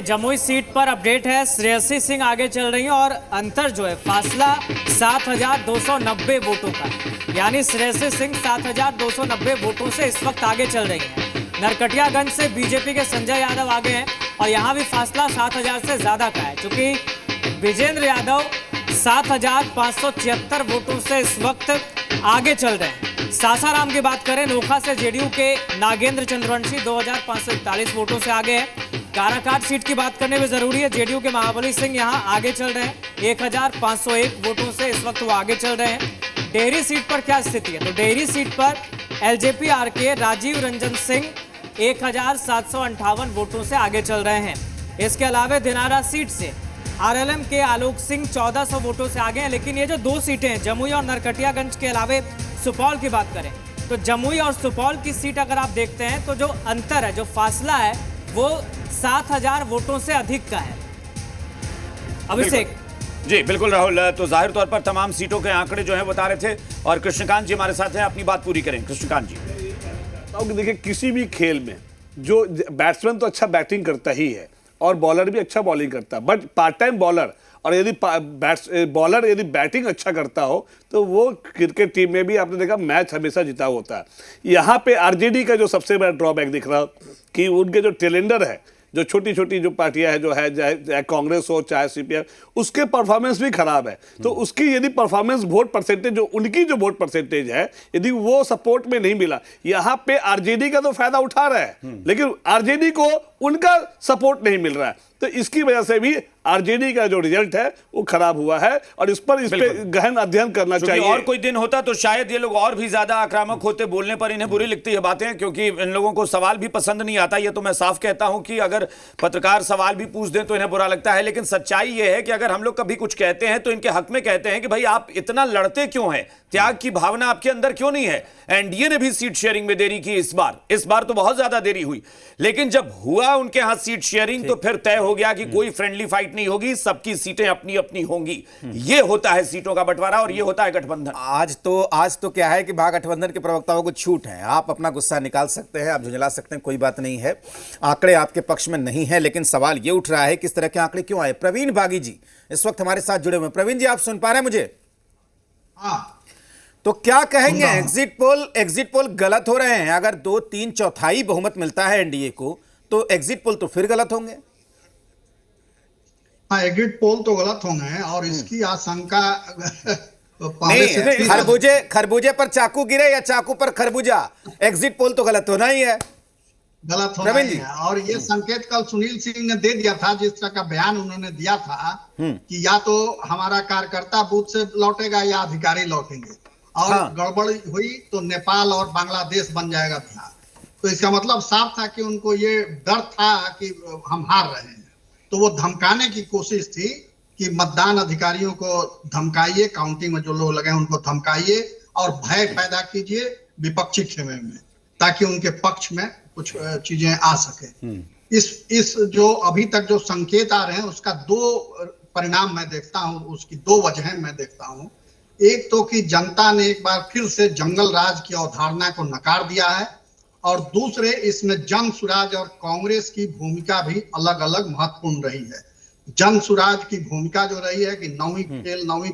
Jamui seat पर update है। श्रेयसी सिंह आगे चल रही हैं और अंतर जो है फासला 7,290 वोटों का, यानी श्रेयसी सिंह 7,290 वोटों से इस वक्त आगे चल रही हैं। नरकटियागंज से बीजेपी के संजय यादव आगे हैं और यहां भी फासला 7,000 से ज्यादा का है, क्योंकि विजेंद्र यादव 7,576 वोटों से इस वक्त आगे चल रहे हैं। सासाराम की बात करें, नोखा से जेडीयू के नागेंद्र चंद्रवंशी 2,541 वोटों से आगे हैं। काराकाट सीट की बात करने में जरूरी है, जेडीयू के महाबली सिंह यहां आगे चल रहे हैं 1,501 वोटों से इस वक्त वो आगे चल रहे हैं। डेहरी सीट पर क्या स्थिति है, तो डेहरी सीट पर एलजेपी आर के राजीव रंजन सिंह 1,758 वोटों से आगे चल रहे हैं। इसके अलावा दिनारा सीट से आरएलएम के आलोक सिंह 1400 वोटों से आगे हैं। लेकिन ये जो दो सीटें हैं, जमुई और नरकटियागंज के अलावे सुपौल की बात करें, तो जमुई और सुपौल की सीट अगर आप देखते हैं तो जो अंतर है, जो फासला है, वो 7,000 वोटों से अधिक का है। अभिषेक जी बिल्कुल राहुल, तो जाहिर तौर पर तमाम सीटों के आंकड़े जो हैं बता रहे थे और कृष्णकांत जी हमारे साथ हैं, अपनी बात पूरी करें। कृष्णकांत जी, देखिए किसी भी खेल में जो बैट्समैन तो अच्छा बैटिंग करता ही है और बॉलर भी अच्छा बॉलिंग करता है, बट पार्ट टाइम बॉलर और यदि बॉलर यदि बैटिंग अच्छा करता हो तो वो क्रिकेट टीम में भी आपने देखा मैच हमेशा जीता होता है। यहाँ पे आरजेडी का जो सबसे बड़ा ड्रॉबैक दिख रहा कि उनके जो टेलेंडर है, जो छोटी छोटी जो पार्टियां हैं, जो है चाहे कांग्रेस हो चाहे सीपीएम, उसके परफॉर्मेंस भी खराब है। तो उसकी यदि परफॉर्मेंस वोट परसेंटेज, जो उनकी जो वोट परसेंटेज है, यदि वो सपोर्ट में नहीं मिला, यहाँ पे आरजेडी का तो फायदा उठा रहा है लेकिन आरजेडी को उनका सपोर्ट नहीं मिल रहा है, तो इसकी वजह से भी आरजेडी का जो रिजल्ट है वो खराब हुआ है और इस पे गहन अध्ययन करना चाहिए। और कोई दिन होता तो शायद ये लोग और भी ज्यादा आक्रामक होते, बोलने पर इन्हें बुरी लगती है बातें, क्योंकि इन लोगों को सवाल भी पसंद नहीं आता। ये तो मैं साफ कहता हूं कि अगर पत्रकार सवाल भी पूछ दें तो इन्हें बुरा लगता है, लेकिन सच्चाई ये है कि अगर हम लोग कभी कुछ कहते हैं तो इनके हक में कहते हैं कि भाई आप इतना लड़ते क्यों हैं, त्याग की भावना आपके अंदर क्यों नहीं है। एनडीए ने भी सीट शेयरिंग में देरी की इस बार तो बहुत ज्यादा देरी हुई, लेकिन जब हुआ उनके हाथ सीट शेयरिंग तो फिर तय हो गया कि कोई फ्रेंडली फाइट नहीं होगी, सबकी सीटें अपनी अपनी होंगी। ये होता है सीटों का बंटवारा और ये होता है गठबंधन। आज तो क्या है कि महागठबंधन के प्रवक्ताओं को छूट है, आप अपना गुस्सा निकाल सकते हैं, आप झुंझला सकते हैं, कोई बात नहीं है, आंकड़े आपके पक्ष में नहीं है, लेकिन सवाल ये उठ रहा है किस तरह के आंकड़े क्यों आए। प्रवीण बागी जी इस वक्त हमारे साथ जुड़े हुए हैं। प्रवीण जी, आप सुन पा रहे हैं मुझे? हाँ, तो क्या कहेंगे, एग्जिट पोल गलत हो रहे हैं? अगर 2/3 बहुमत मिलता है एनडीए को तो एग्जिट पोल तो फिर गलत होंगे। हाँ, एग्जिट पोल तो गलत होंगे और इसकी आशंका खरबूजे पर चाकू गिरे या चाकू पर खरबूजा, एग्जिट पोल तो गलत होना ही है, गलत होना ही है। और ये संकेत कल सुनील सिंह ने दे दिया था, जिस तरह का बयान उन्होंने दिया था कि या तो हमारा कार्यकर्ता बूथ से लौटेगा या अधिकारी लौटेंगे, और गड़बड़ हुई तो नेपाल और बांग्लादेश बन जाएगा बिहार। तो इसका मतलब साफ था कि उनको ये डर था कि हम हार रहे हैं, तो वो धमकाने की कोशिश थी कि मतदान अधिकारियों को धमकाइए, काउंटिंग में जो लोग लगे हैं उनको धमकाइए और भय पैदा कीजिए विपक्षी खेमे में, ताकि उनके पक्ष में कुछ चीजें आ सके। इस जो अभी तक जो संकेत आ रहे हैं उसका दो परिणाम मैं देखता हूं, उसकी दो वजहें मैं देखता हूं। एक तो कि जनता ने एक बार फिर से जंगल राज की अवधारणा को नकार दिया है, और दूसरे इसमें जन सुराज और कांग्रेस की भूमिका भी अलग अलग महत्वपूर्ण रही है। जन सुराज की भूमिका जो रही है कि नौवीं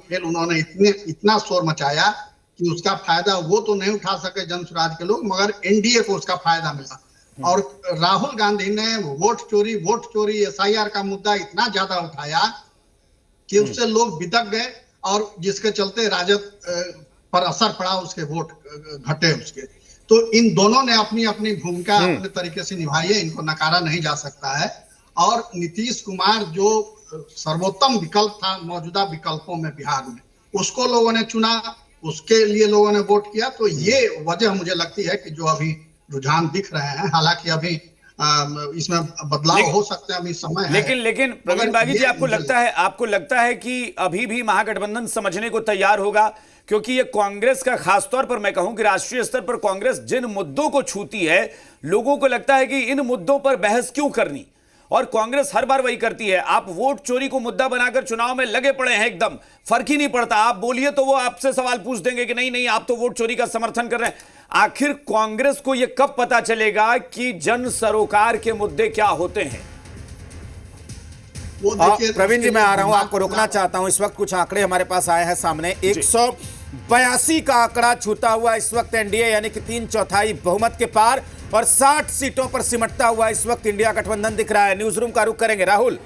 फेल उन्होंने इतना शोर मचाया कि उसका फायदा वो तो नहीं उठा सके जन सुराज के लोग, मगर एनडीए को उसका फायदा मिला। और राहुल गांधी ने वोट चोरी एसआईआर का मुद्दा इतना ज्यादा उठाया कि उससे लोग बिदक गए और जिसके चलते राजद पर असर पड़ा, उसके वोट घटे उसके। तो इन दोनों ने अपनी अपनी भूमिका अपने तरीके से निभाई है, इनको नकारा नहीं जा सकता है। और नीतीश कुमार जो सर्वोत्तम विकल्प था मौजूदा विकल्पों में बिहार में, उसको लोगों ने चुना, उसके लिए लोगों ने वोट किया। तो ये वजह मुझे लगती है कि जो अभी रुझान दिख रहे हैं, हालांकि अभी इसमें बदलाव हो सकते हैं, अभी समय है। लेकिन प्रवीण बागी जी, आपको लगता है कि अभी भी महागठबंधन समझने को तैयार होगा? क्योंकि ये कांग्रेस का, खासतौर पर मैं कहूं कि राष्ट्रीय स्तर पर कांग्रेस जिन मुद्दों को छूती है, लोगों को लगता है कि इन मुद्दों पर बहस क्यों करनी, और कांग्रेस हर बार वही करती है। आप वोट चोरी को मुद्दा बनाकर चुनाव में लगे पड़े हैं, एकदम फर्क ही नहीं पड़ता, आप बोलिए तो वो आपसे सवाल पूछ देंगे कि नहीं आप तो वोट चोरी का समर्थन कर रहे हैं। आखिर कांग्रेस को यह कब पता चलेगा कि जन सरोकार के मुद्दे क्या होते हैं? वो देखिए। प्रवीण जी, मैं आ रहा हूं, आपको रोकना दिमाग चाहता हूं। इस वक्त कुछ आंकड़े हमारे पास आए हैं सामने। 182 का आंकड़ा छूता हुआ इस वक्त एनडीए, यानी कि 3/4 बहुमत के पार, और 60 सीटों पर सिमटता हुआ इस वक्त इंडिया गठबंधन दिख रहा है। न्यूज रूम का रुख करेंगे राहुल।